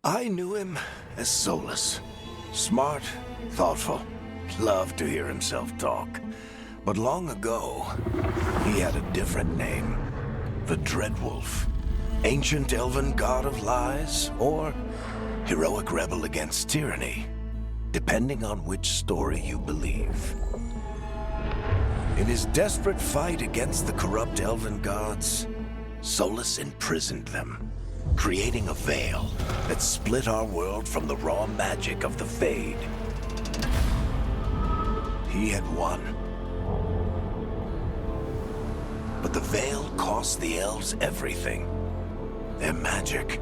I knew him as Solus. Smart, thoughtful, loved to hear himself talk. But long ago, he had a different name. The Dreadwolf. Ancient elven god of lies, or heroic rebel against tyranny, depending on which story you believe. In his desperate fight against the corrupt elven gods, Solus imprisoned them, creating a veil that split our world from the raw magic of the Fade. He had won. But the veil cost the elves everything. Their magic,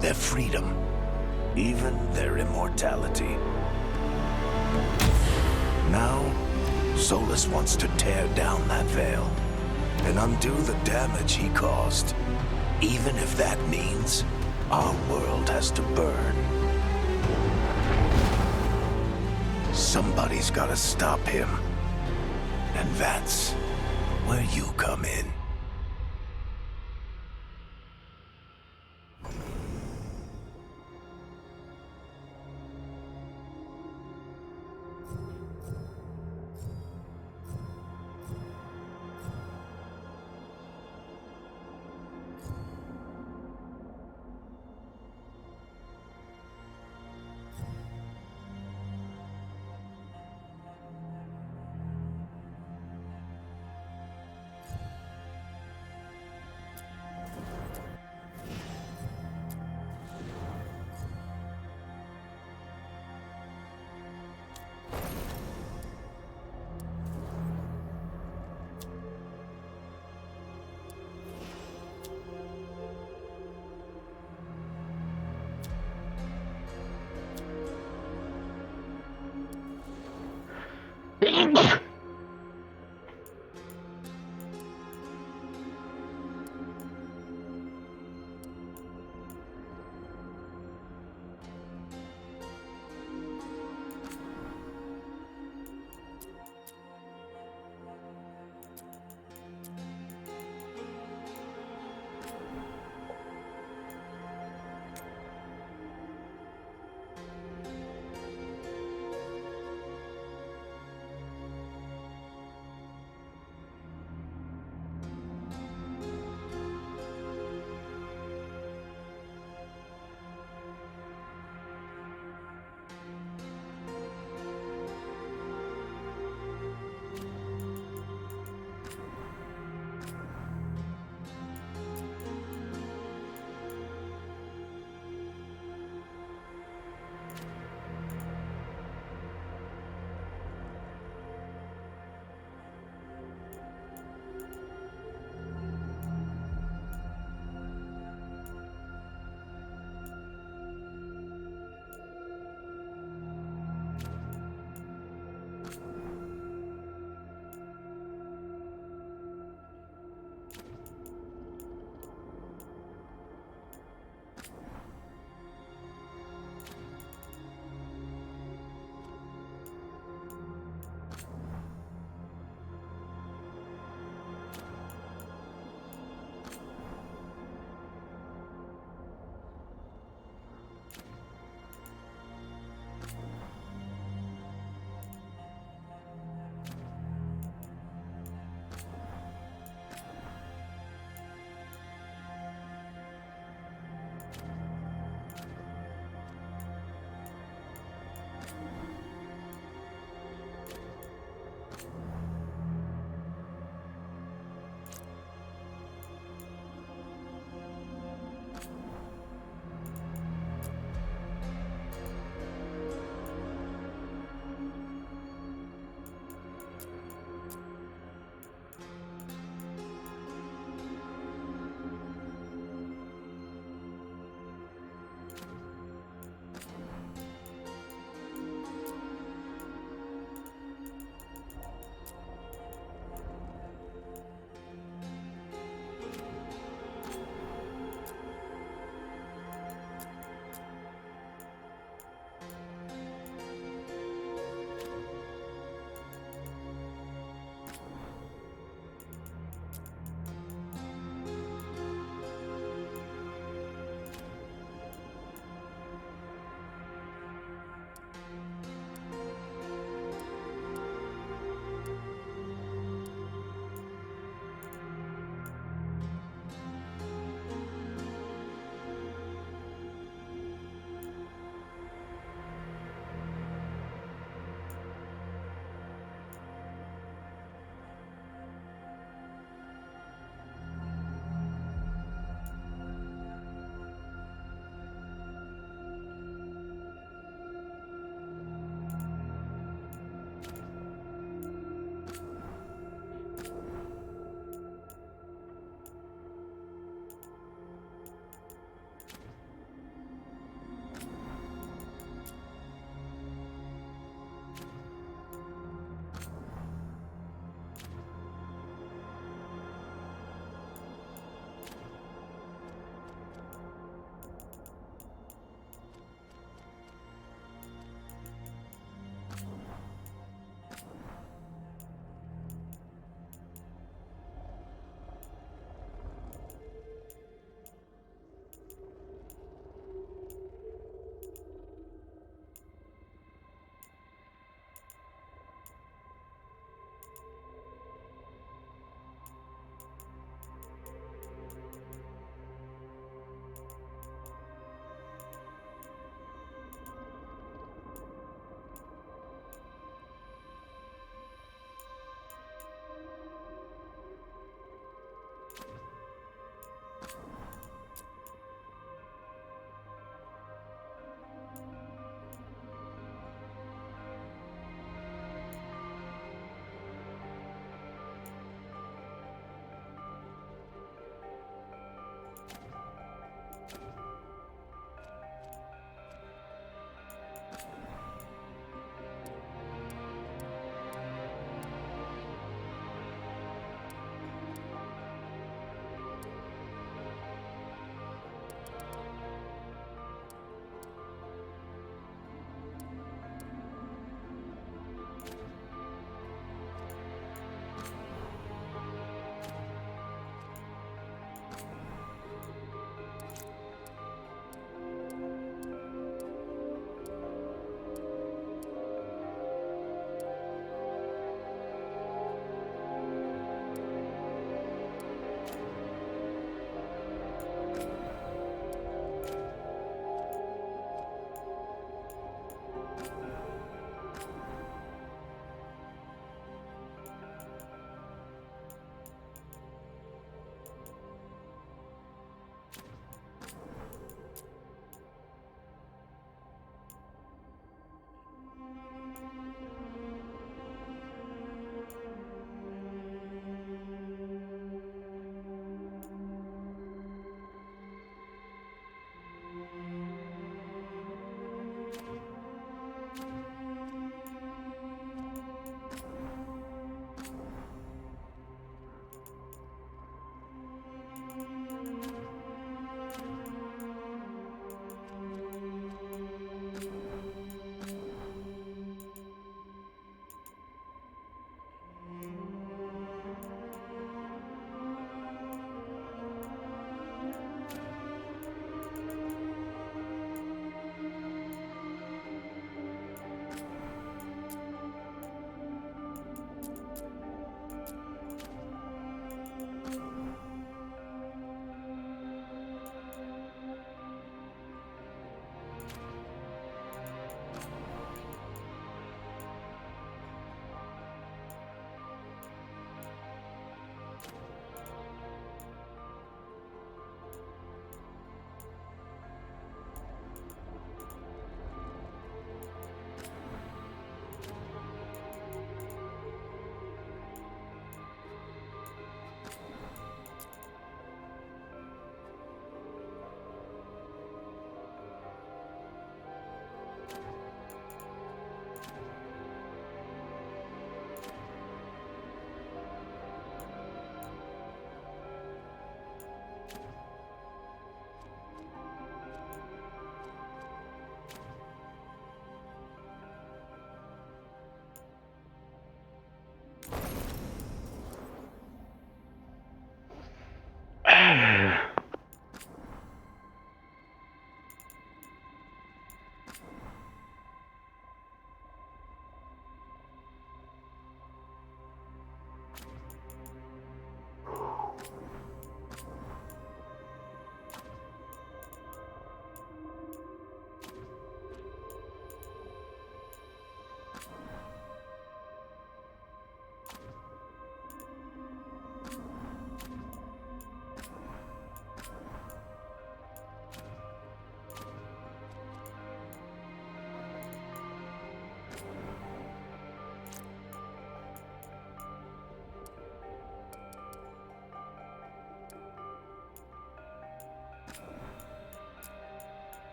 their freedom, even their immortality. Now, Solus wants to tear down that veil and undo the damage he caused, even if that means our world has to burn. Somebody's gotta stop him, and that's where you come in.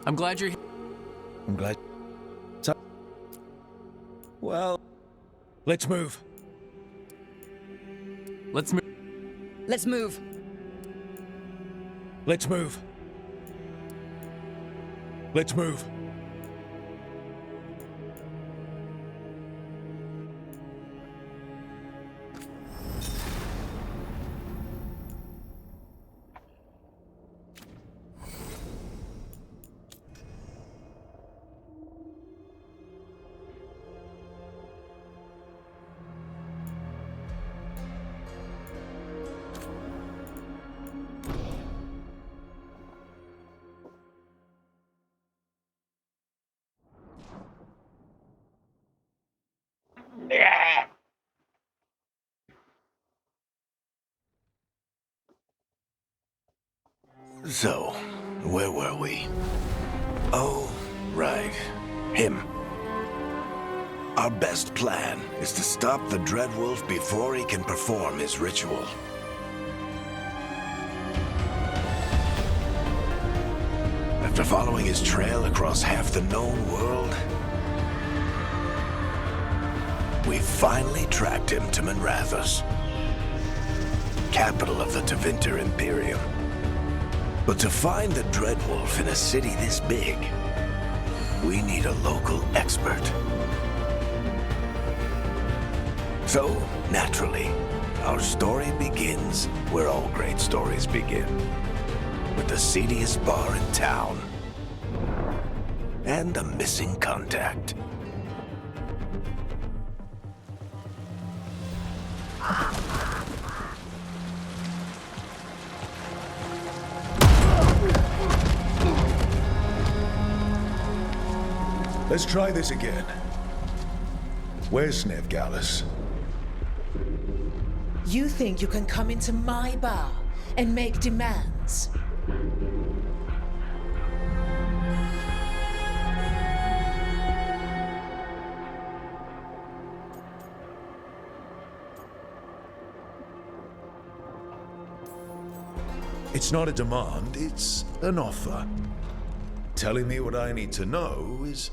I'm glad you're here. I'm glad. Well, let's move. Let's move. Let's move. Let's move. Let's move. So, where were we? Oh, right. Him. Our best plan is to stop the Dreadwolf before he can perform his ritual. After following his trail across half the known world, we finally tracked him to Minrathous, capital of the Tevinter Imperium. But to find the Dreadwolf in a city this big, we need a local expert. So, naturally, our story begins where all great stories begin. With the seediest bar in town. And a missing contact. Let's try this again. Where's Veilguard? You think you can come into my bar and make demands? It's not a demand, it's an offer. Telling me what I need to know is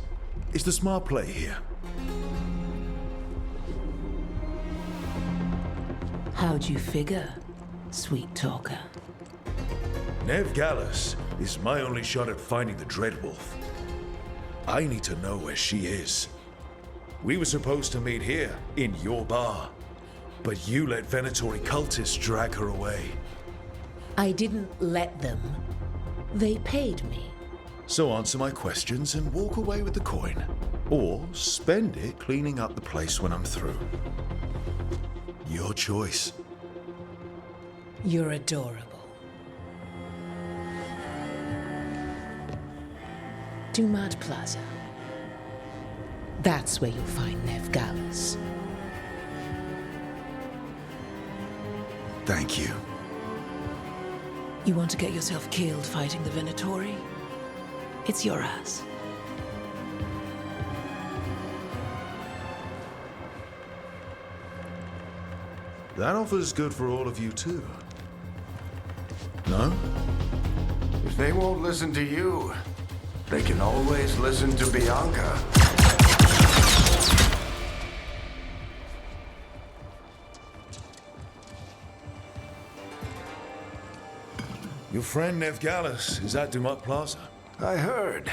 the smart play here. How'd you figure, sweet talker? Veilguard is my only shot at finding the Dreadwolf. I need to know where she is. We were supposed to meet here, in your bar. But you let Venatori cultists drag her away. I didn't let them. They paid me. So answer my questions and walk away with the coin. Or spend it cleaning up the place when I'm through. Your choice. You're adorable. Dumad Plaza. That's where you'll find Veilguard. Thank you. You want to get yourself killed fighting the Venatori? It's your ass. That offer's good for all of you too. No? If they won't listen to you, they can always listen to Bianca. Your friend Veilguard is at Dumad Plaza. I heard.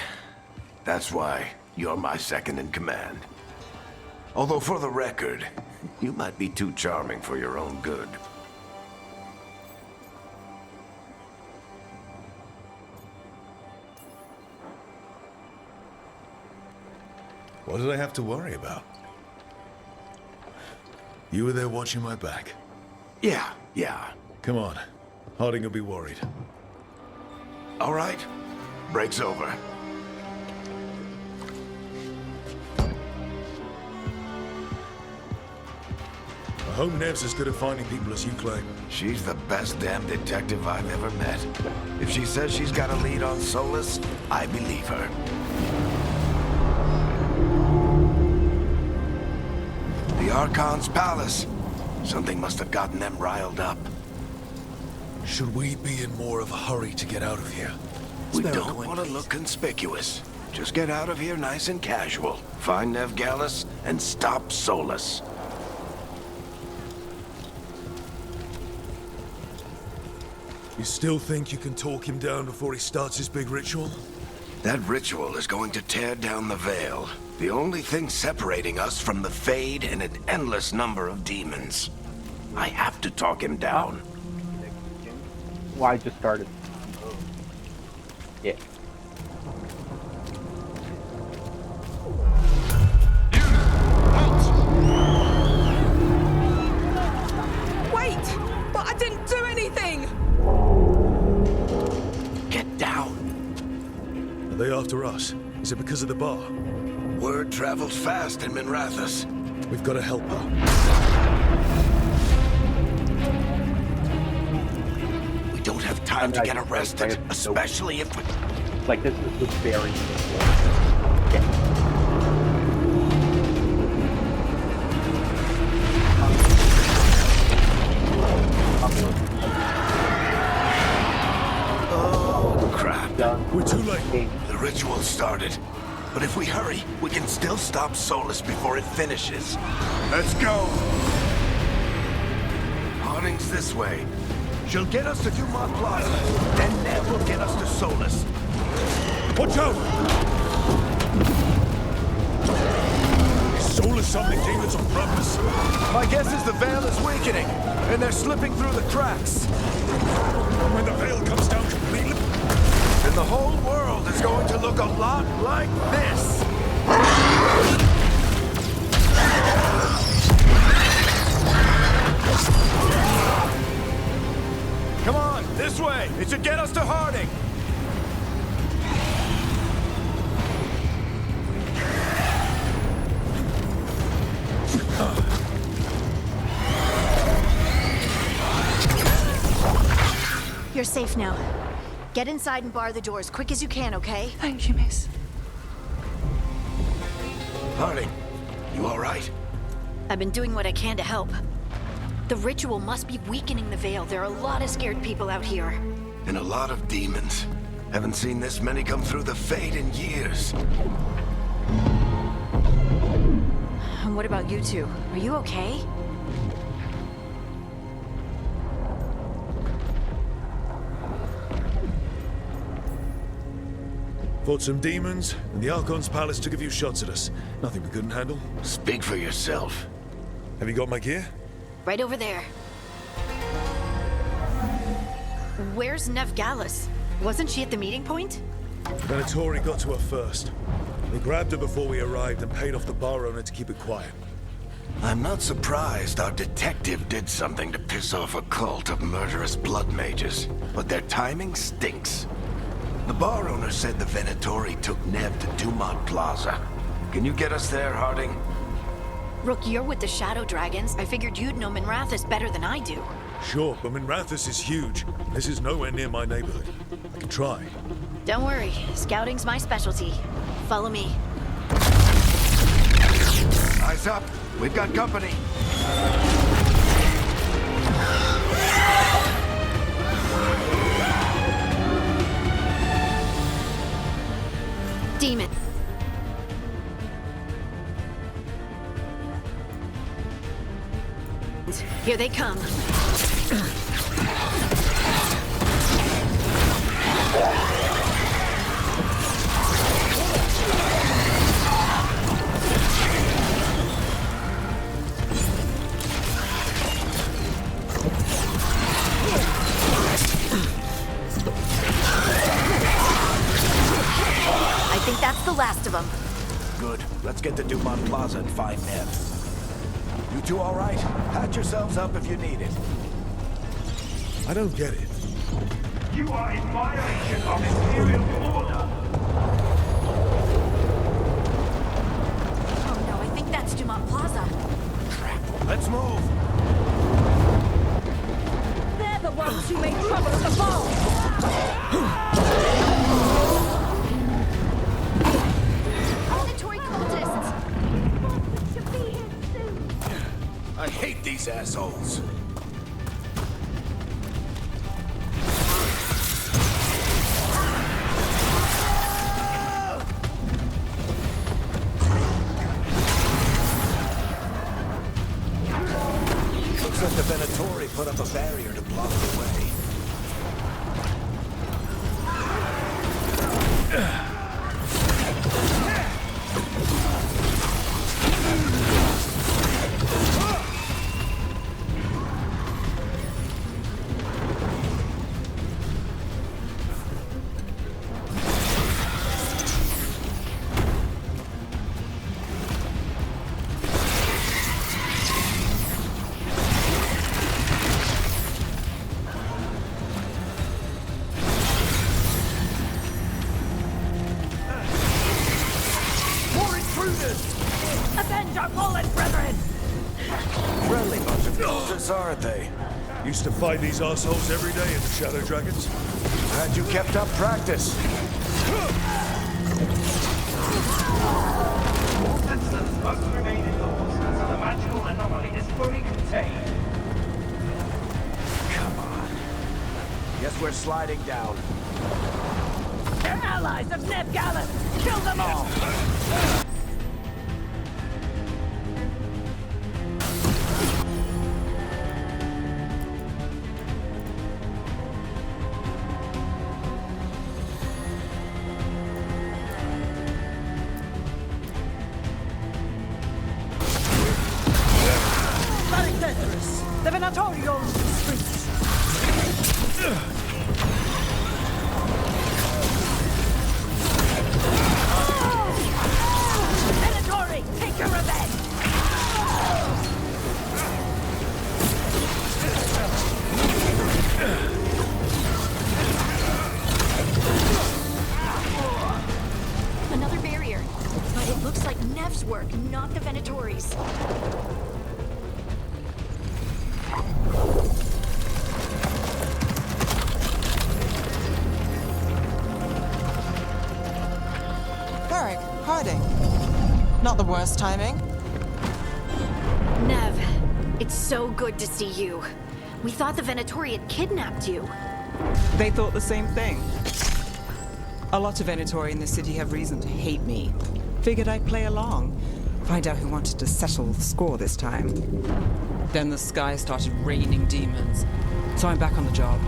That's why you're my second in command. Although for the record, you might be too charming for your own good. What did I have to worry about? You were there watching my back. Yeah. Come on. Harding will be worried. All right. Break's over. I hope Nev's as good at finding people as you claim. She's the best damn detective I've ever met. If she says she's got a lead on Solus, I believe her. The Archon's palace. Something must have gotten them riled up. Should we be in more of a hurry to get out of here? We don't want to look conspicuous. Just get out of here nice and casual. Find Veilguard and stop Solus. You still think you can talk him down before he starts his big ritual? That ritual is going to tear down the Veil. The only thing separating us from the Fade and an endless number of demons. I have to talk him down. Well, I just started. Yeah. Wait! But I didn't do anything! Get down. Are they after us? Is it because of the bar? Word travels fast in Minrathous. We've got to help her. We don't have time to get arrested, especially if we... Like, this is very yeah. Oh, crap. We're too late. The ritual started. But if we hurry, we can still stop Solus before it finishes. Let's go! Harding's this way. She'll get us to Dumont Plaza. Then Nev will get us to Solus. Watch out! Is Solus summoning demons on purpose? My guess is the Veil is weakening, and they're slipping through the cracks. When the Veil comes down completely... And the whole world is going to look a lot like this. Come on, this way. It should get us to Harding. You're safe now. Get inside and bar the door as quick as you can, okay? Thank you, miss. Harding, you all right? I've been doing what I can to help. The ritual must be weakening the Veil. There are a lot of scared people out here. And a lot of demons. Haven't seen this many come through the Fade in years. And what about you two? Are you okay? Fought some demons, and the Archon's palace took a few shots at us. Nothing we couldn't handle. Speak for yourself. Have you got my gear? Right over there. Where's Veilguard? Wasn't she at the meeting point? Venatori got to her first. They grabbed her before we arrived and paid off the bar owner to keep it quiet. I'm not surprised our detective did something to piss off a cult of murderous blood mages, but their timing stinks. The bar owner said the Venatori took Nev to Dumont Plaza. Can you get us there, Harding? Rook, you're with the Shadow Dragons. I figured you'd know Minrathous better than I do. Sure, but Minrathous is huge. This is nowhere near my neighborhood. I can try. Don't worry, scouting's my specialty. Follow me. Eyes up. We've got company. Demon. Here they come. I think that's the last of them. Good. Let's get to Dumont Plaza and find Nev. You two all right? Patch yourselves up if you need it. I don't get it. You are in violation of Imperial order. Oh no, I think that's Dumont Plaza. Let's move. They're the ones who made trouble at the ball! Auditory cultists! I hate these assholes. up a barrier to block the way. Avenge our fallen brethren! Friendly bunch of cultists, aren't they? Used to fight these assholes every day in the Shadow Dragons. Glad you kept up practice. All citizens must remain indoors until the magical anomaly is fully contained. Come on. Guess we're sliding down. They're allies of Ned Gallus! Kill them all! The Venatorial streets! Venatori, take your revenge! Another barrier. But it looks like Nev's work, not the Venatori's. Hiding. Not the worst timing. Nev, it's so good to see you. We thought the Venatori had kidnapped you. They thought the same thing. A lot of Venatori in the city have reason to hate me. Figured I'd play along. Find out who wanted to settle the score this time. Then the sky started raining demons. So I'm back on the job.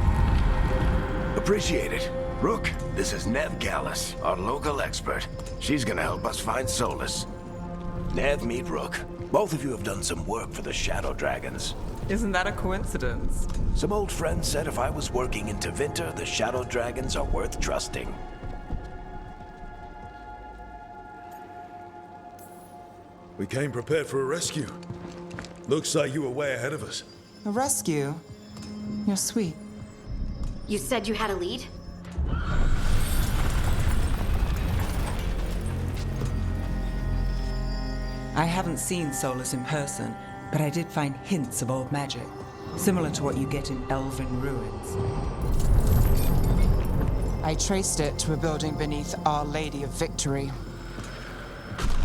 Appreciate it. Rook, this is Nev Gallus, our local expert. She's gonna help us find Solus. Nev, meet Rook. Both of you have done some work for the Shadow Dragons. Isn't that a coincidence? Some old friends said if I was working in Tevinter, the Shadow Dragons are worth trusting. We came prepared for a rescue. Looks like you were way ahead of us. A rescue? You're sweet. You said you had a lead? I haven't seen Solus in person, but I did find hints of old magic, similar to what you get in elven ruins. I traced it to a building beneath Our Lady of Victory.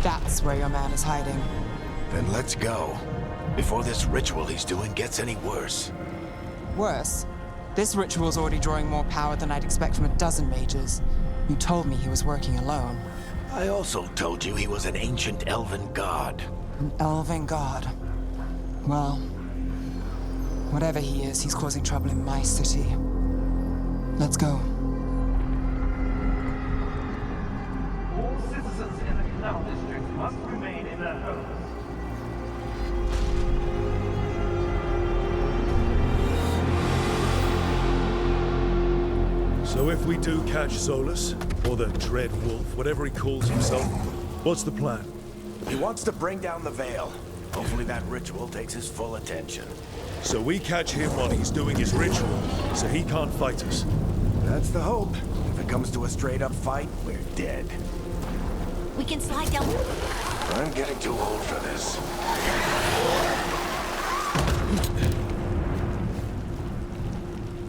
That's where your man is hiding. Then let's go. Before this ritual he's doing gets any worse. Worse, this ritual's already drawing more power than I'd expect from a dozen mages. You told me he was working alone. I also told you he was an ancient elven god. An elven god. Well, whatever he is, he's causing trouble in my city. Let's go. All citizens in the Canal District must remain in their homes. So if we do catch Solus, or the Dread Wolf, whatever he calls himself, what's the plan? He wants to bring down the Veil. Hopefully that ritual takes his full attention. So we catch him while he's doing his ritual, so he can't fight us. That's the hope. If it comes to a straight-up fight, we're dead. We can slide down. I'm getting too old for this.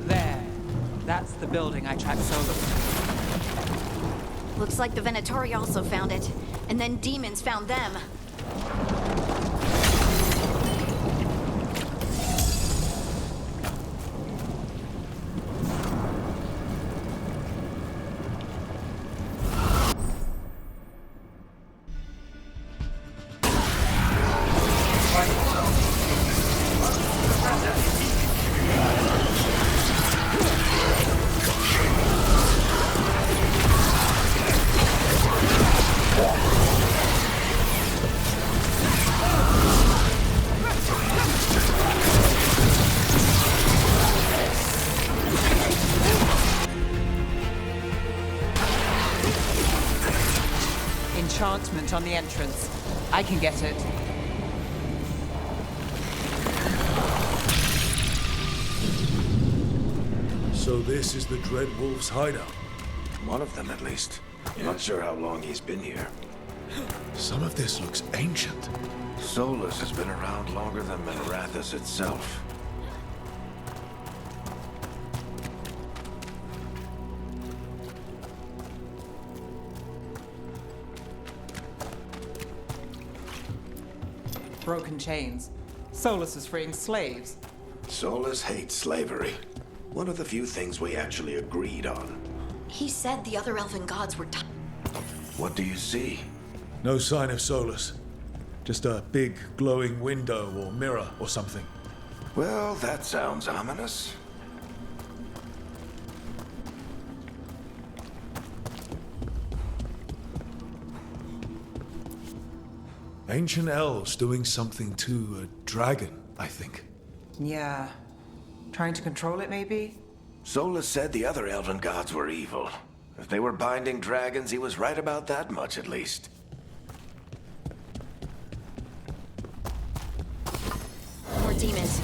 There. That's the building I tracked Solus. Looks like the Venatori also found it. And then demons found them. Enchantment on the entrance. I can get it. So this is the Dread Wolf's hideout. One of them, at least. Not sure how long he's been here. Some of this looks ancient. Solus has been around longer than Minrathous itself. Broken chains. Solus is freeing slaves. Solus hates slavery. One of the few things we actually agreed on. He said the other elven gods were What do you see? No sign of Solus. Just a big glowing window or mirror or something. Well, that sounds ominous. Ancient elves doing something to a dragon, I think. Yeah. Trying to control it, maybe? Solus said the other elven gods were evil. If they were binding dragons, he was right about that much, at least. more demons.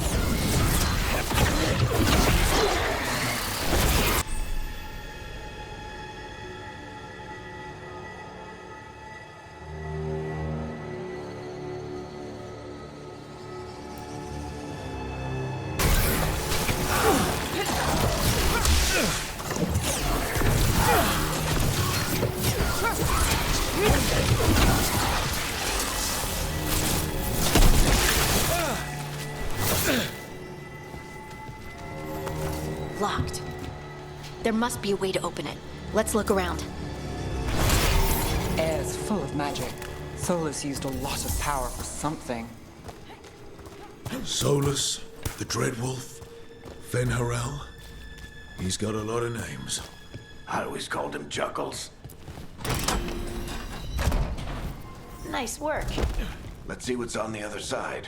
Locked. There must be a way to open it. Let's look around. Air's full of magic. Solus used a lot of power for something. Solus, the Dread Wolf, Fenharel. He's got a lot of names. I always called him Juggles. Nice work. Let's see what's on the other side.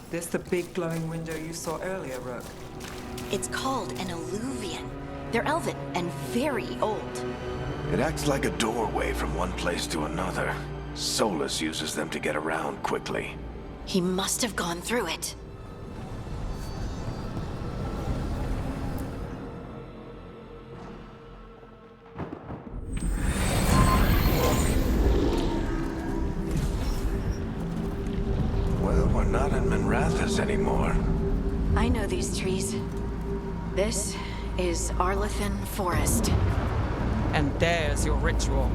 This the big glowing window you saw earlier, Rook? It's called an alluvian. They're elven and very old. It acts like a doorway from one place to another. Solus uses them to get around quickly. He must have gone through it. Well, we're not in Minrathous anymore. I know these trees. This is Arlethan Forest. And there's your ritual.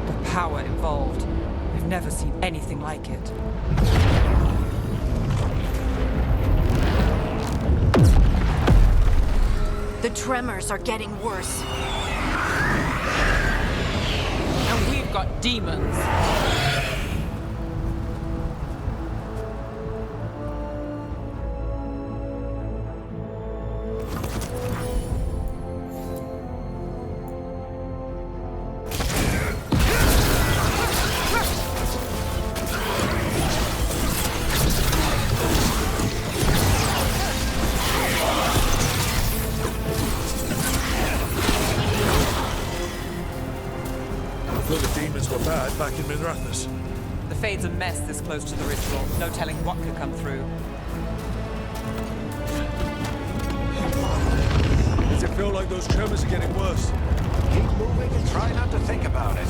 The power involved. I've never seen anything like it. The tremors are getting worse. And we've got demons. Thought the demons were bad back in Minrathous. The Fade's a mess this close to the ritual. No telling what could come through. Does it feel like those tremors are getting worse? Keep moving and try not to think about it.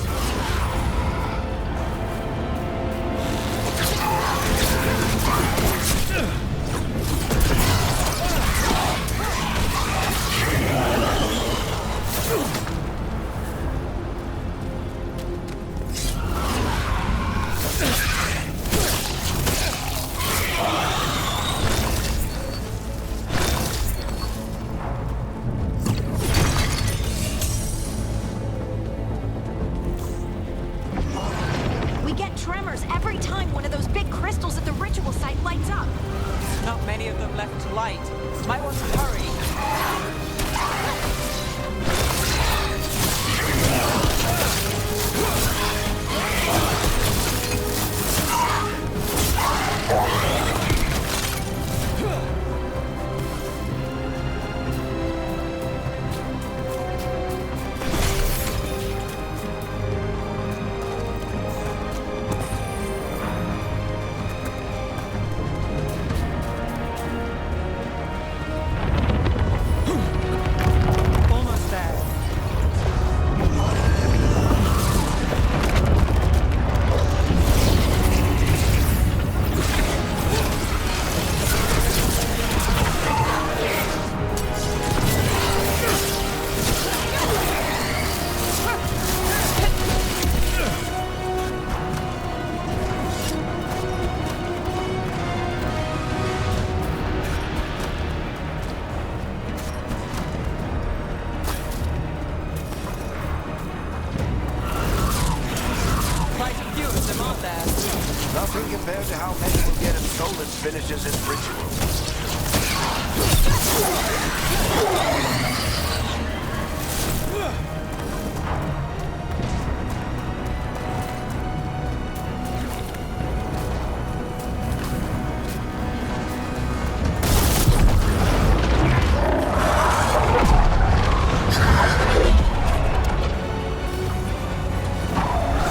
nothing compared to how many will get if Solus finishes his ritual.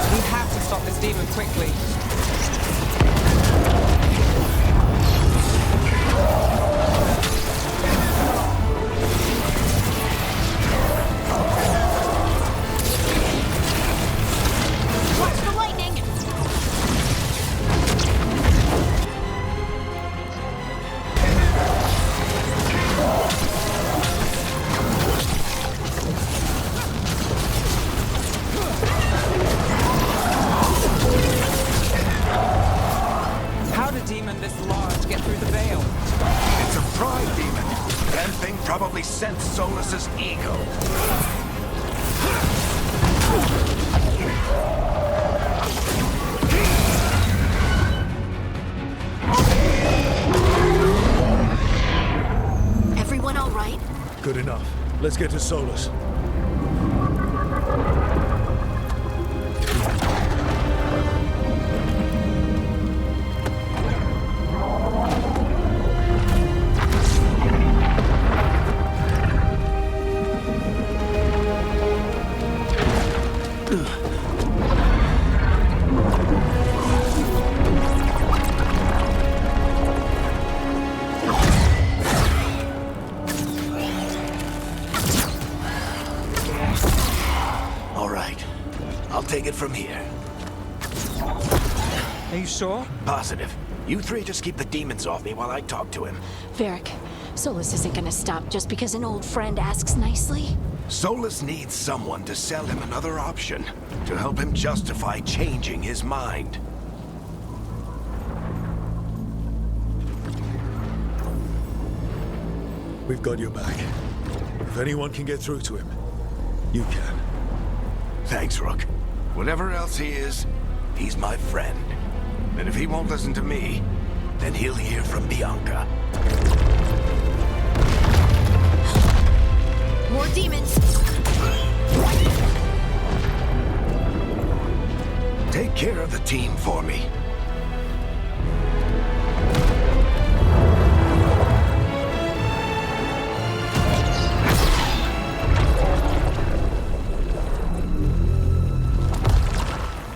We have to stop this demon quickly. Watch the lightning! How did a demon this large get through the veil? It's a pride demon. That thing probably sensed Solus's ego. Everyone all right? Good enough. Let's get to Solus. All right. I'll take it from here. Are you sure? Positive. You three just keep the demons off me while I talk to him. Varric, Solus isn't gonna stop just because an old friend asks nicely. Solus needs someone to sell him another option, to help him justify changing his mind. We've got your back. If anyone can get through to him, you can. Thanks, Rook. Whatever else he is, he's my friend. And if he won't listen to me, then he'll hear from Bianca. More demons! Take care of the team for me.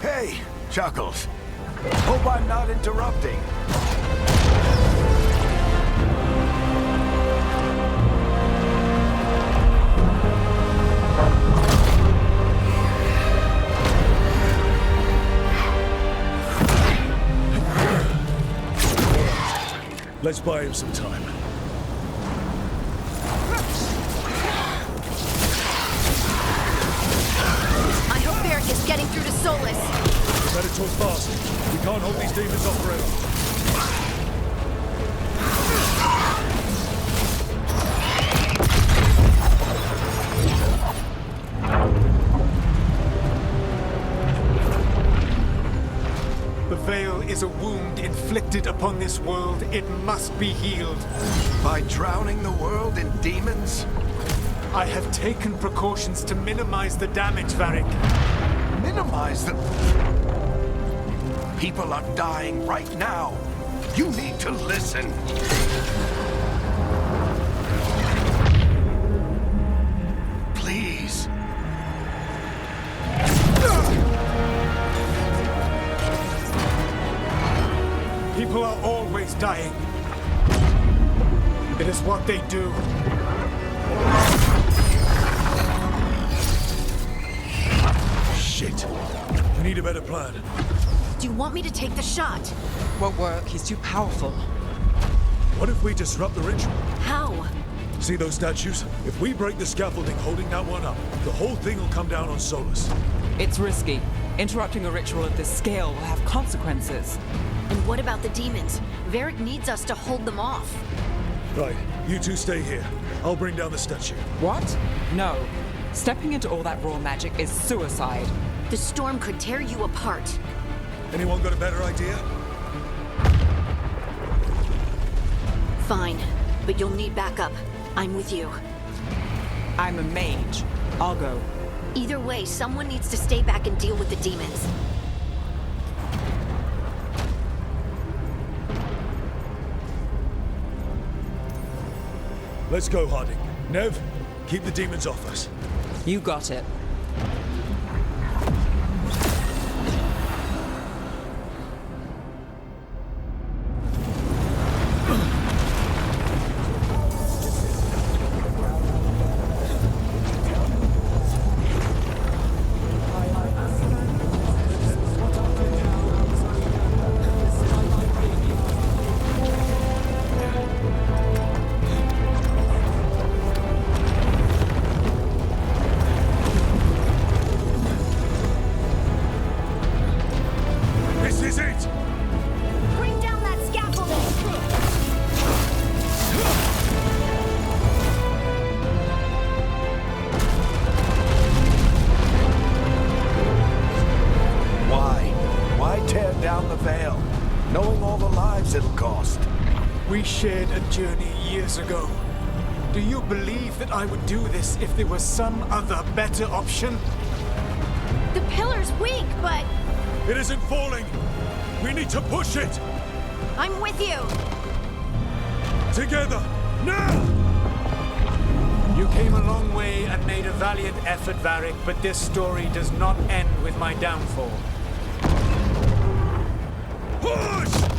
Hey, Chuckles. Hope I'm not interrupting. Let's buy him some time. I hope Varric is getting through to Solus. Better talk fast. We can't hold these demons off forever. The Veil is a wound inflicted upon this world. It must be healed. By drowning the world in demons? I have taken precautions to minimize the damage, Varric. Minimize the... People are dying right now. You need to listen. Please. People are always dying. It is what they do. Shit. We need a better plan. Do you want me to take the shot? Won't work. He's too powerful. What if we disrupt the ritual? How? See those statues? If we break the scaffolding holding that one up, the whole thing will come down on Solus. It's risky. Interrupting a ritual of this scale will have consequences. And what about the demons? Varric needs us to hold them off. Right, you two stay here. I'll bring down the statue. What? No. Stepping into all that raw magic is suicide. The storm could tear you apart. Anyone got a better idea? Fine, but you'll need backup. I'm with you. I'm a mage. I'll go. Either way, someone needs to stay back and deal with the demons. Let's go, Harding. Nev, keep the demons off us. You got it. We shared a journey years ago. Do you believe that I would do this if there was some other better option? The pillar's weak, but... It isn't falling! We need to push it! I'm with you! Together! Now! You came a long way and made a valiant effort, Varric, but this story does not end with my downfall. Push!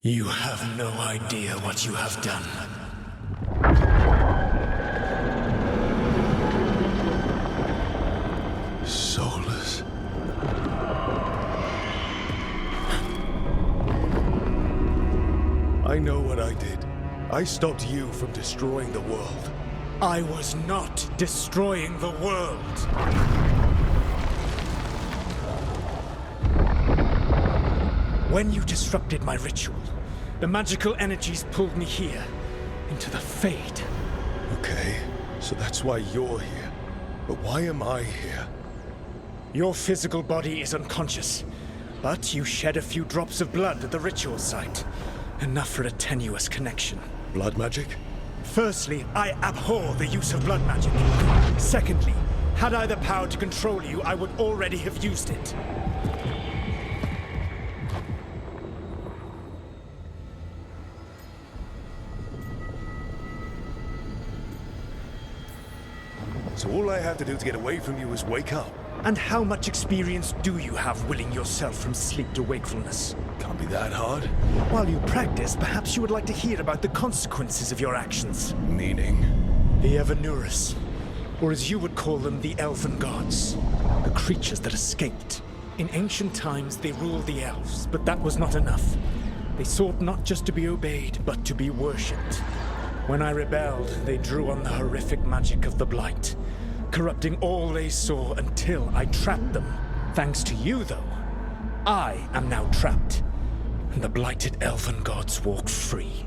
You have no idea what you have done. Soulless. I know what I did. I stopped you from destroying the world. I was not destroying the world. When you disrupted my ritual, the magical energies pulled me here, into the Fade. Okay, so that's why you're here. But why am I here? Your physical body is unconscious, but you shed a few drops of blood at the ritual site. Enough for a tenuous connection. Blood magic? Firstly, I abhor the use of blood magic. Secondly, Had I the power to control you, I would already have used it. So all I have to do to get away from you is wake up. And how much experience do you have willing yourself from sleep to wakefulness? Can't be that hard. While you practice, perhaps you would like to hear about the consequences of your actions. Meaning? The Evanurus, or as you would call them, the Elven Gods. The creatures that escaped. In ancient times, they ruled the elves, but that was not enough. They sought not just to be obeyed, but to be worshipped. When I rebelled, they drew on the horrific magic of the Blight, corrupting all they saw until I trapped them. Thanks to you, though, I am now trapped, and the blighted Elven Gods walk free.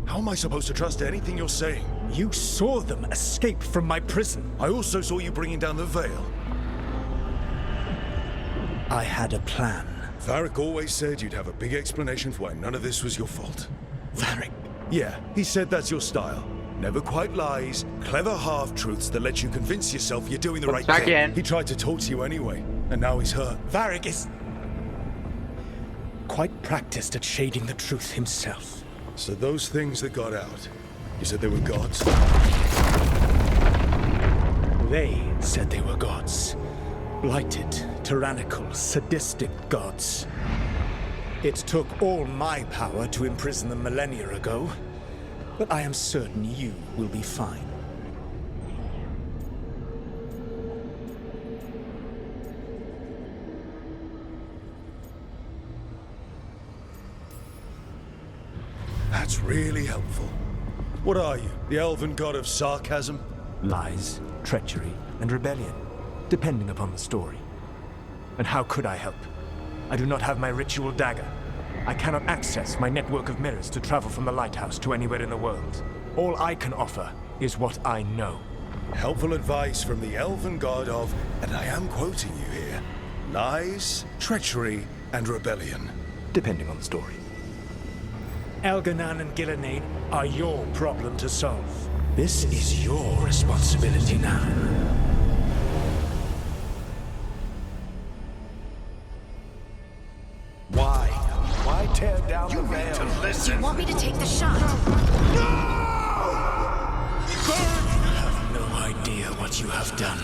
How am I supposed to trust anything you're saying? You saw them escape from my prison. I also saw you bringing down the veil. I had a plan. Varric always said you'd have a big explanation for why none of this was your fault. Varric? Yeah, he said that's your style. Never quite lies, clever half-truths that let you convince yourself you're doing the right back thing. in. He tried to talk to you anyway, and now he's hurt. Varric is quite practiced at shading the truth himself. So those things that got out, you said they were gods? They said they were gods. Blighted, tyrannical, sadistic gods. It took all my power to imprison them millennia ago, but I am certain you will be fine. That's really helpful. What are you, the elven god of sarcasm? Lies, treachery, and rebellion, depending upon the story. And how could I help? I do not have my ritual dagger. I cannot access my network of mirrors to travel from the lighthouse to anywhere in the world. All I can offer is what I know. Helpful advice from the elven god of, and I am quoting you here, lies, treachery, and rebellion. Depending on the story. Elganan and Gillenane are your problem to solve. This is your responsibility now. Why tear down the veil? Do you want me to take the shot? You have no idea what you have done.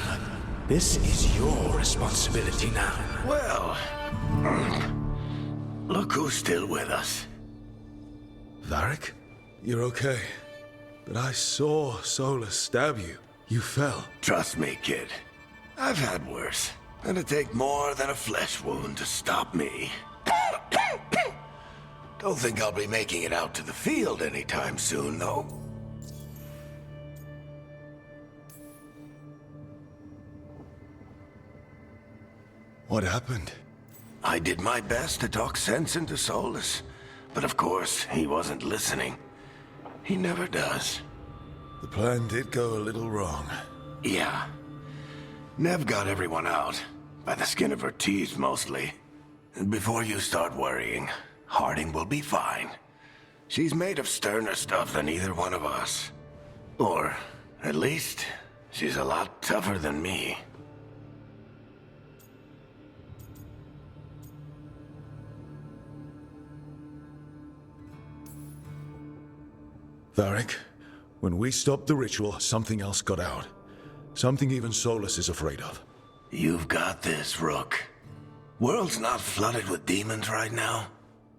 This is your responsibility now. Well, look who's still with us. Varric? You're okay. But I saw Solus stab you. You fell. Trust me, kid. I've had worse. It'd take more than a flesh wound to stop me. Don't think I'll be making it out to the field anytime soon, though. What happened? I did my best to talk sense into Solus, but of course, he wasn't listening. He never does. The plan did go a little wrong. Yeah. Nev got everyone out, by the skin of her teeth mostly. And before you start worrying, Harding will be fine. She's made of sterner stuff than either one of us. Or, at least, she's a lot tougher than me. Varric, when we stopped the ritual, something else got out. Something even Solus is afraid of. You've got this, Rook. World's not flooded with demons right now.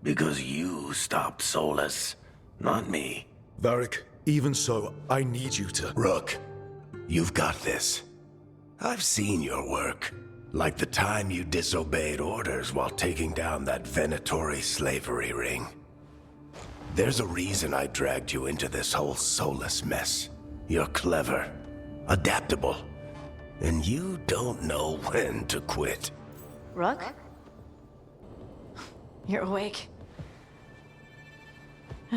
Because you stopped Solus, not me. Varric, even so, I need you to... Rook, you've got this. I've seen your work. Like the time you disobeyed orders while taking down that Venatori slavery ring. There's a reason I dragged you into this whole Solus mess. You're clever, adaptable, and you don't know when to quit. Rook? You're awake.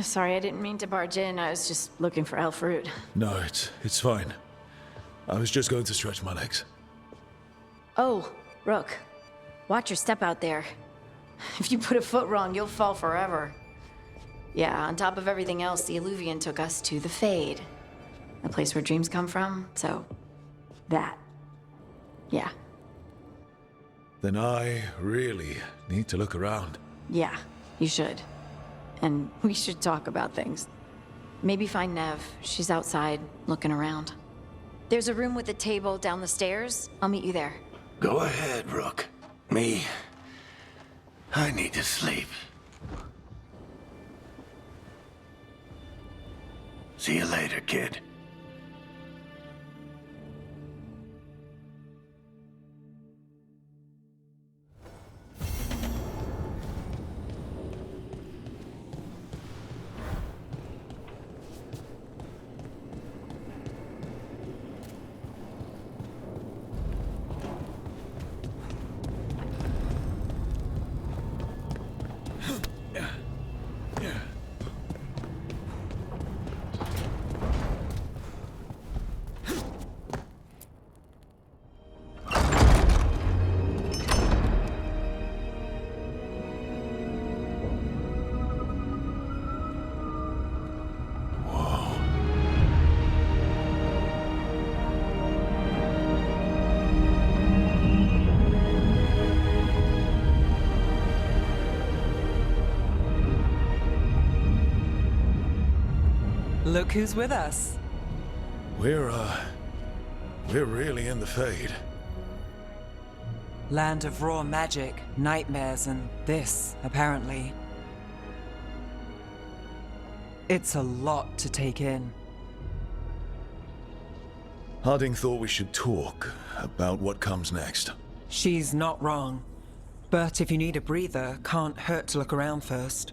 Sorry, I didn't mean to barge in. I was just looking for elf fruit. No, it's fine. I was just going to stretch my legs. Oh, Rook. Watch your step out there. If you put a foot wrong, you'll fall forever. Yeah, on top of everything else, the Illuvian took us to the Fade. The place where dreams come from, so... that. Yeah. Then I really need to look around. Yeah, you should. And we should talk about things. Maybe find Nev. She's outside, looking around. There's a room with a table down the stairs. I'll meet you there. Go ahead, Rook. Me, I need to sleep. See you later, kid. Look who's with us. We're really in the Fade. Land of raw magic, nightmares, and this, apparently. It's a lot to take in. Harding thought we should talk about what comes next. She's not wrong. But if you need a breather, can't hurt to look around first.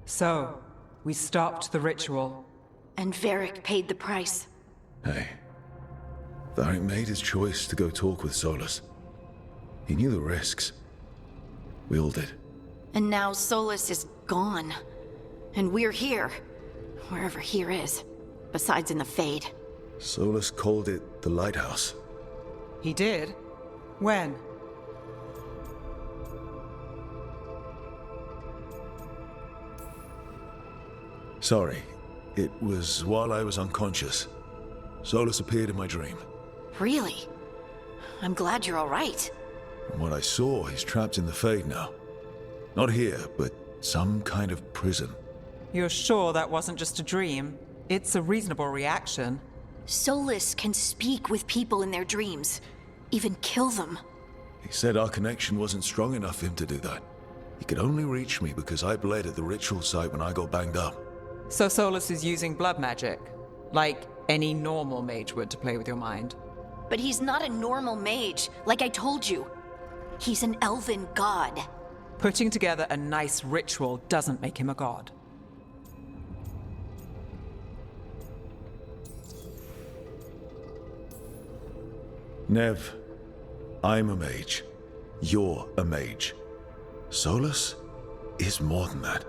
So, we stopped the ritual. And Varric paid the price. Hey, Varric made his choice to go talk with Solus. He knew the risks. We all did. And now Solus is gone. And we're here. Wherever here is. Besides in the Fade. Solus called it the Lighthouse. He did? When? Sorry. It was while I was unconscious. Solus appeared in my dream. Really? I'm glad you're all right. From what I saw, he's trapped in the Fade now. Not here, but some kind of prison. You're sure that wasn't just a dream? It's a reasonable reaction. Solus can speak with people in their dreams. Even kill them. He said our connection wasn't strong enough for him to do that. He could only reach me because I bled at the ritual site when I got banged up. So Solus is using blood magic? Like any normal mage would to play with your mind? But he's not a normal mage, like I told you. He's an elven god. Putting together a nice ritual doesn't make him a god. Nev, I'm a mage. You're a mage. Solus is more than that.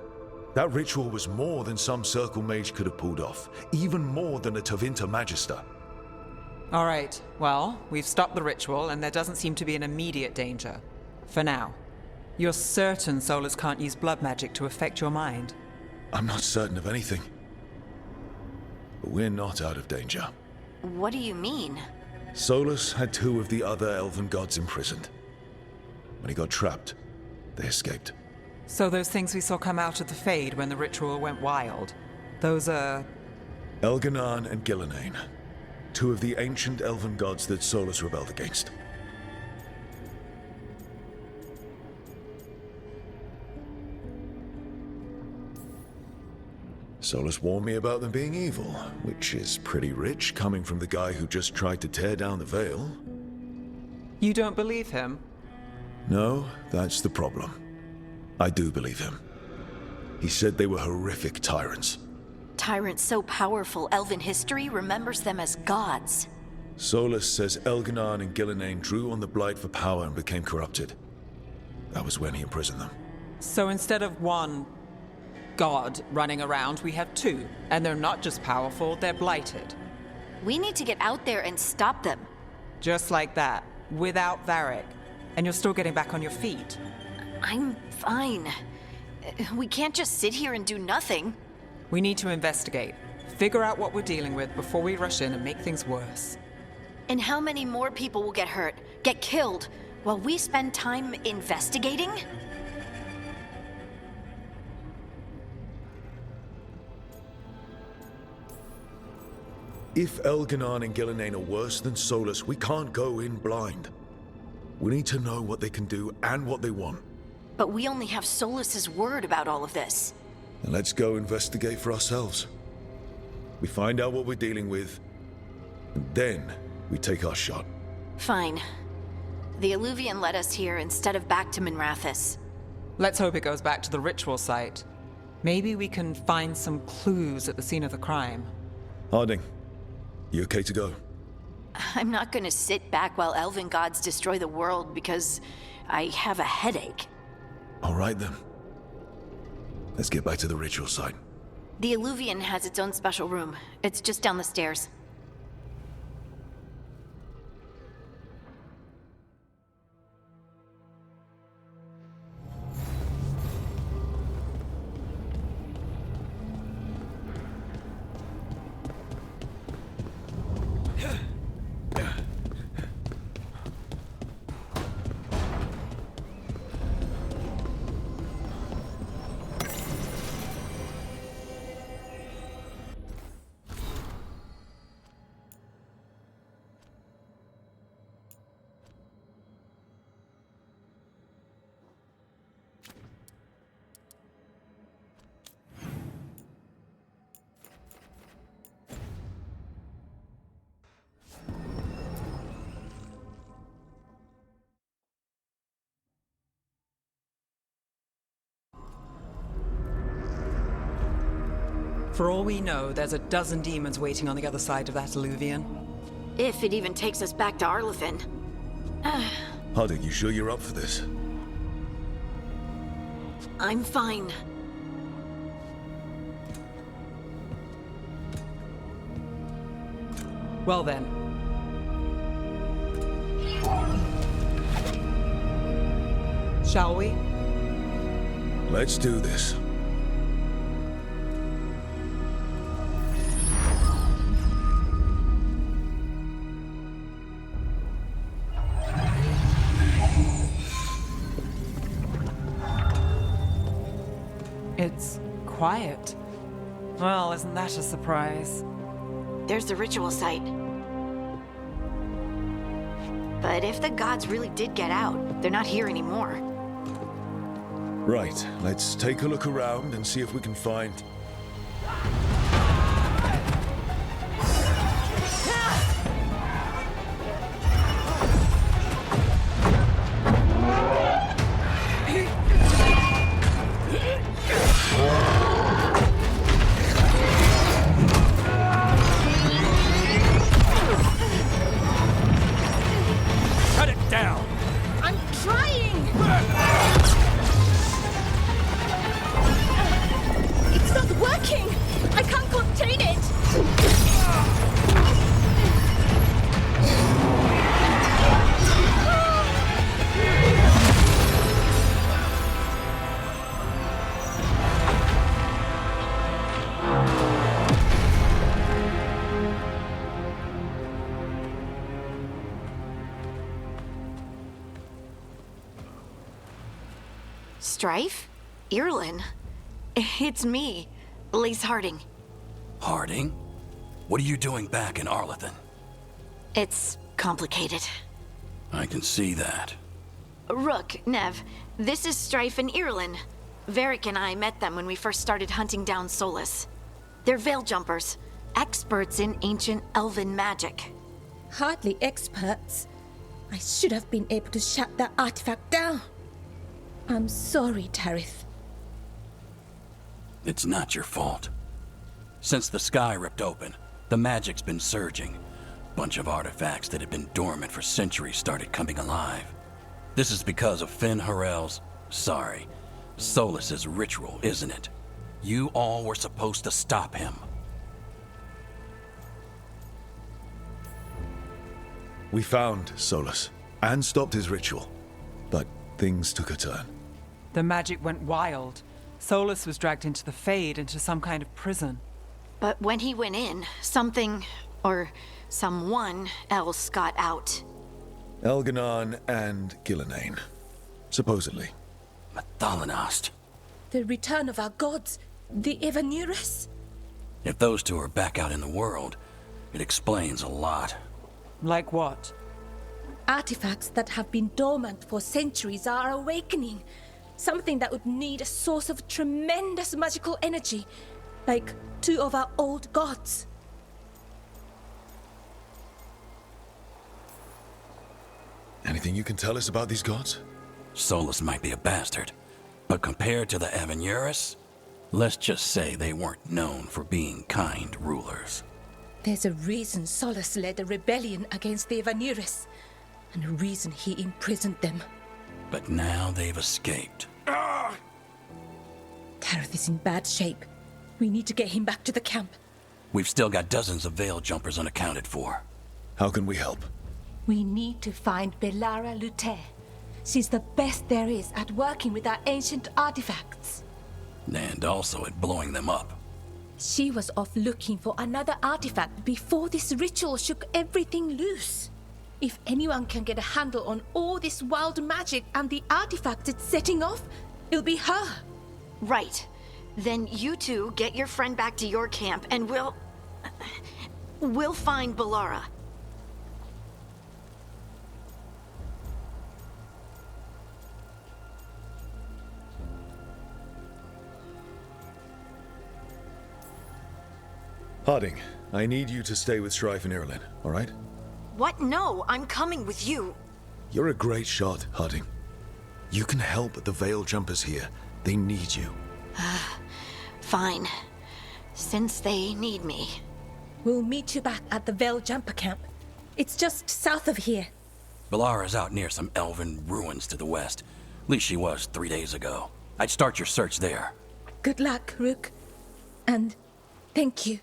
That ritual was more than some circle mage could have pulled off. Even more than a Tevinter Magister. All right, well, we've stopped the ritual and there doesn't seem to be an immediate danger. For now. You're certain Solus can't use blood magic to affect your mind? I'm not certain of anything. But we're not out of danger. What do you mean? Solus had 2 of the other elven gods imprisoned. When he got trapped, they escaped. So those things we saw come out of the Fade when the ritual went wild, those are... Elganan and Gillenane. 2 of the ancient elven gods that Solus rebelled against. Solus warned me about them being evil, which is pretty rich coming from the guy who just tried to tear down the veil. You don't believe him? No, that's the problem. I do believe him. He said they were horrific tyrants. Tyrants so powerful, elven history remembers them as gods. Solus says Elganan and Gillenane drew on the Blight for power and became corrupted. That was when he imprisoned them. So instead of 1 god running around, we have 2. And they're not just powerful, they're blighted. We need to get out there and stop them. Just like that, without Varric. And you're still getting back on your feet. I'm fine. We can't just sit here and do nothing. We need to investigate. Figure out what we're dealing with before we rush in and make things worse. And how many more people will get hurt, get killed, while we spend time investigating? If Elganan and Gillenane are worse than Solus, we can't go in blind. We need to know what they can do and what they want. But we only have Solus's word about all of this. And let's go investigate for ourselves. We find out what we're dealing with, and then we take our shot. Fine. The Illuvian led us here instead of back to Minrathous. Let's hope it goes back to the ritual site. Maybe we can find some clues at the scene of the crime. Harding, you okay to go? I'm not gonna sit back while elven gods destroy the world because I have a headache. All right then. Let's get back to the ritual site. The Illuvian has its own special room. It's just down the stairs. For all we know, there's a dozen demons waiting on the other side of that Illuvian. If it even takes us back to Arlithin. Harding, you sure you're up for this? I'm fine. Well then. Shall we? Let's do this. It's quiet. Well, isn't that a surprise? There's the ritual site. But if the gods really did get out, they're not here anymore. Right, let's take a look around and see if we can find... Strife? Irlin? It's me, Lise Harding. Harding? What are you doing back in Arlington? It's complicated. I can see that. Rook, Nev, this is Strife and Irlin. Varric and I met them when we first started hunting down Solus. They're veil jumpers, experts in ancient elven magic. Hardly experts. I should have been able to shut that artifact down. I'm sorry, Tarith. It's not your fault. Since the sky ripped open, the magic's been surging. Bunch of artifacts that had been dormant for centuries started coming alive. This is because of Finn Harel's, Solus's ritual, isn't it? You all were supposed to stop him. We found Solus and stopped his ritual, but things took a turn. The magic went wild. Solus was dragged into the Fade, into some kind of prison. But when he went in, something, or someone else got out. Elganon and Gillenane, supposedly. Mathalanost. The return of our gods, the Evanurus. If those two are back out in the world, it explains a lot. Like what? Artifacts that have been dormant for centuries are awakening. Something that would need a source of tremendous magical energy, like two of our old gods. Anything you can tell us about these gods? Solus might be a bastard, but compared to the Avenurus, let's just say they weren't known for being kind rulers. There's a reason Solus led a rebellion against the Evanurus, and a reason he imprisoned them. But now they've escaped. Tarith is in bad shape. We need to get him back to the camp. We've still got dozens of veil jumpers unaccounted for. How can we help? We need to find Belara Luther. She's the best there is at working with our ancient artifacts. And also at blowing them up. She was off looking for another artifact before this ritual shook everything loose. If anyone can get a handle on all this wild magic and the artifacts it's setting off, it'll be her. Right. Then you two get your friend back to your camp and we'll find Belara. Harding, I need you to stay with Strife and Irlin, all right? What? No, I'm coming with you. You're a great shot, Harding. You can help the Veil Jumpers here. They need you. Fine. Since they need me. We'll meet you back at the Veil Jumper camp. It's just south of here. Belara's out near some elven ruins to the west. At least she was 3 days ago. I'd start your search there. Good luck, Rook. And thank you.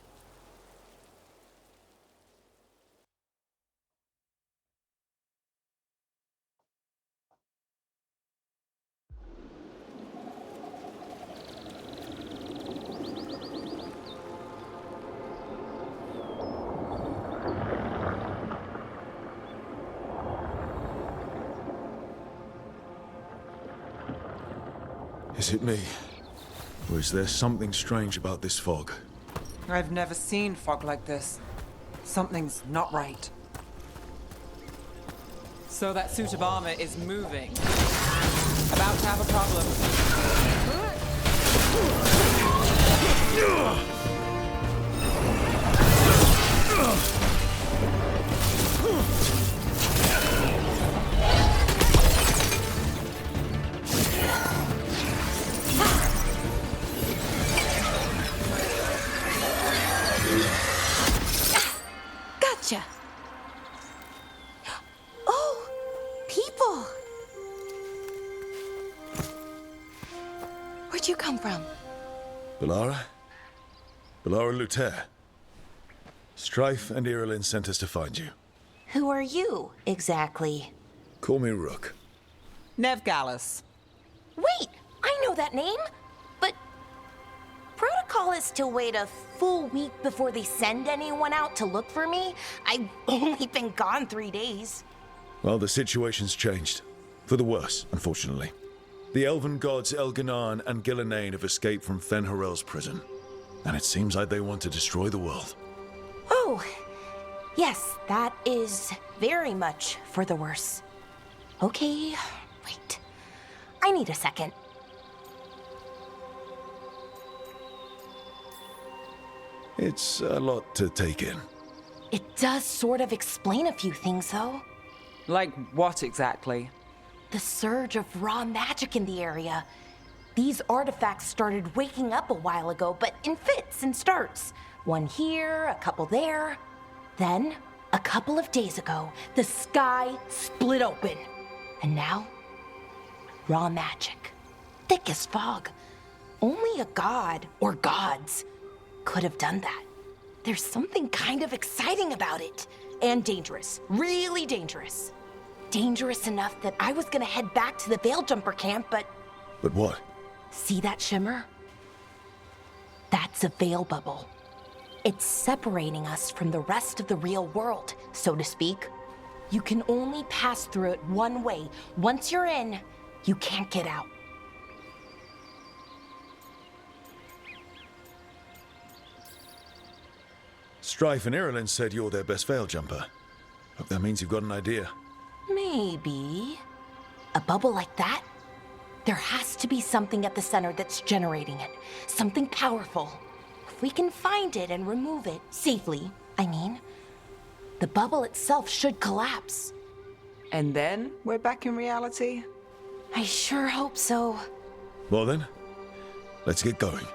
Is it me? Or is there something strange about this fog? I've never seen fog like this. Something's not right. So that suit of armor is moving. About to have a problem. Gotcha. Oh, people. Where'd you come from? Belara? Belara Luther. Strife and Irlin sent us to find you. Who are you, exactly? Call me Rook. Nev Gallus. Wait, I know that name. But protocol is to wait a full week before they send anyone out to look for me. I've only been gone 3 days. Well, the situation's changed. For the worse, unfortunately. The elven gods Elganan and Gillenane have escaped from Fen'Harel's prison. And it seems like they want to destroy the world. Oh, yes, that is very much for the worse. Okay, wait. I need a second. It's a lot to take in. It does sort of explain a few things, though. Like what exactly? The surge of raw magic in the area. These artifacts started waking up a while ago, but in fits and starts. One here, a couple there. Then, a couple of days ago, the sky split open. And now, raw magic. Thick as fog. Only a god, or gods, could have done that. There's something kind of exciting about it. And dangerous. Really dangerous. Dangerous enough that I was gonna head back to the Veilguard camp, but... But what? See that shimmer? That's a veil bubble. It's separating us from the rest of the real world, so to speak. You can only pass through it one way. Once you're in, you can't get out. Strife and Irulan said you're their best veil jumper. Hope that means you've got an idea. Maybe. A bubble like that? There has to be something at the center that's generating it. Something powerful. If we can find it and remove it, safely, I mean, the bubble itself should collapse. And then we're back in reality? I sure hope so. Well then, let's get going.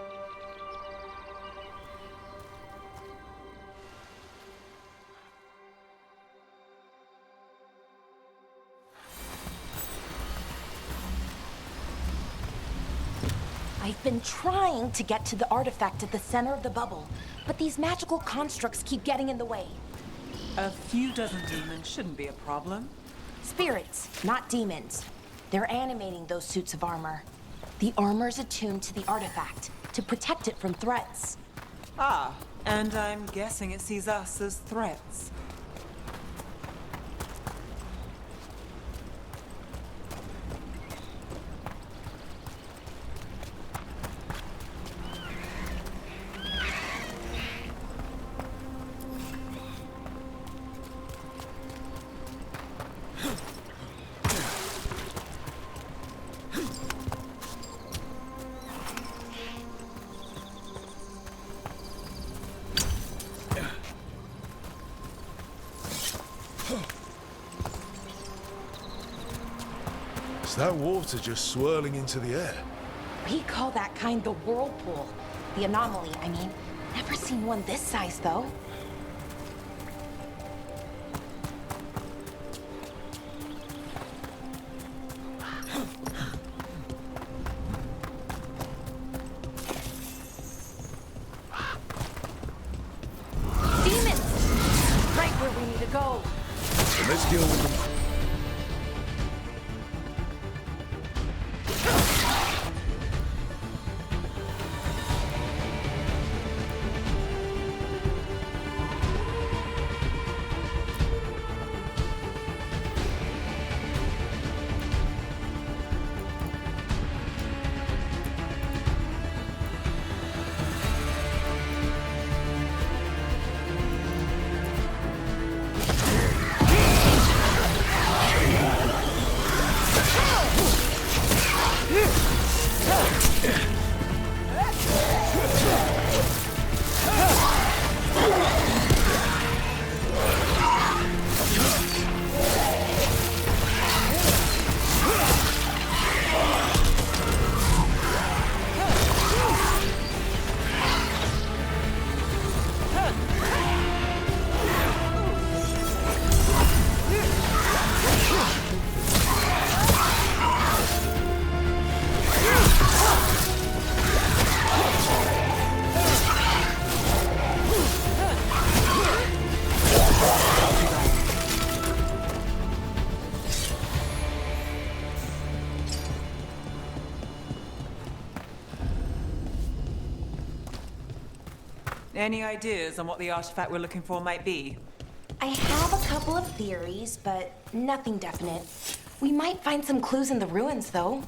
I've been trying to get to the artifact at the center of the bubble, but these magical constructs keep getting in the way. A few dozen demons shouldn't be a problem. Spirits, not demons. They're animating those suits of armor. The armor's attuned to the artifact to protect it from threats. Ah, and I'm guessing it sees us as threats. Is that water just swirling into the air? We call that kind the whirlpool. The anomaly, I mean. Never seen one this size, though. Demons! Right where we need to go. So let's deal with them. Any ideas on what the artifact we're looking for might be? I have a couple of theories, but nothing definite. We might find some clues in the ruins, though.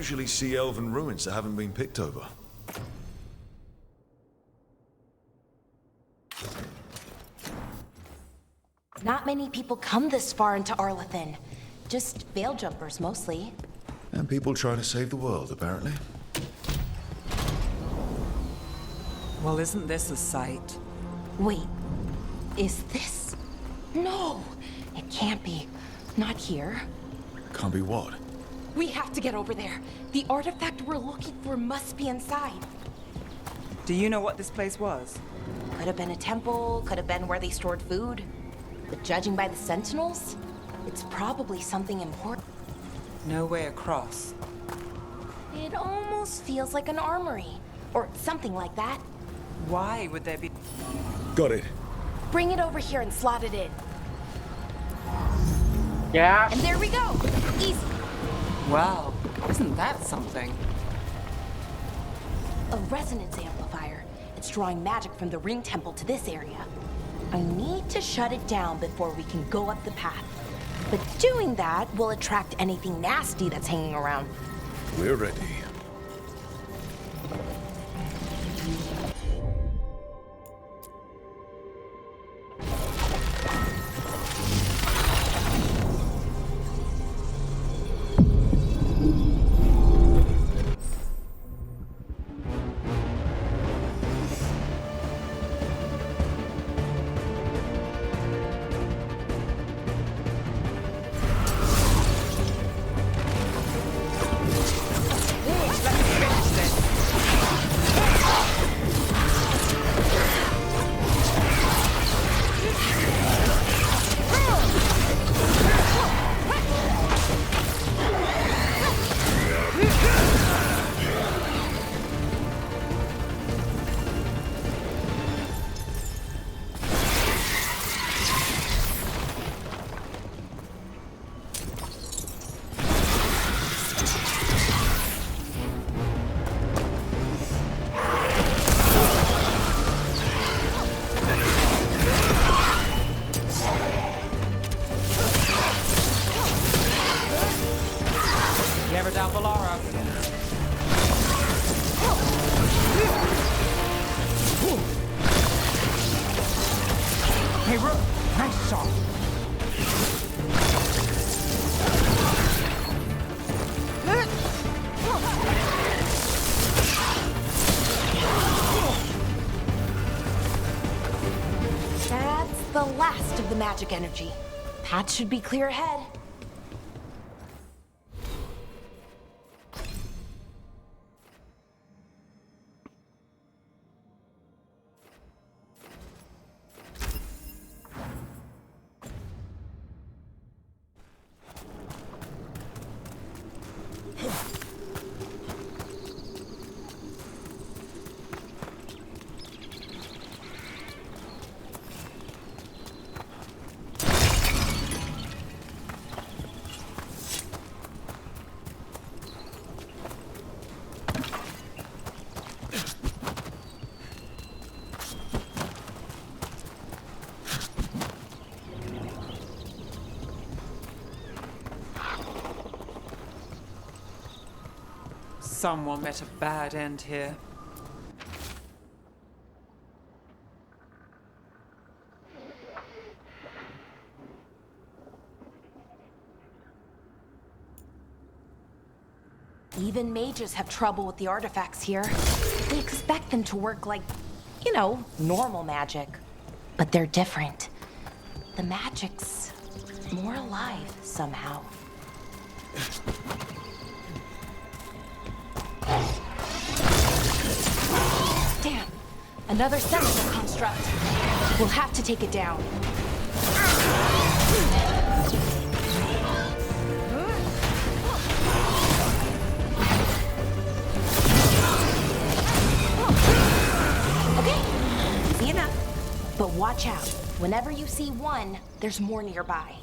usually see elven ruins that haven't been picked over. Not many people come this far into Arlathan. Just veil jumpers, mostly. And people trying to save the world, apparently. Well, isn't this a sight? Wait, is this? No, it can't be. Not here. Can't be what? We have to get over there. The artifact we're looking for must be inside. Do you know what this place was? Could have been a temple, could have been where they stored food. But judging by the sentinels, it's probably something important. No way across. It almost feels like an armory, or something like that. Why would there be... Got it. Bring it over here and slot it in. Yeah. And there we go. Easy. Wow, isn't that something? A resonance amplifier. It's drawing magic from the ring temple to this area. I need to shut it down before we can go up the path. But doing that will attract anything nasty that's hanging around. We're ready. Never doubt Valara. Hey, Rook, nice shot. That's the last of the magic energy. Path should be clear ahead. Someone met a bad end here. Even mages have trouble with the artifacts here. They expect them to work like, you know, normal magic. But they're different. The magic's more alive somehow. Damn! Another sentinel construct. We'll have to take it down. Okay, easy enough. But watch out. Whenever you see one, there's more nearby.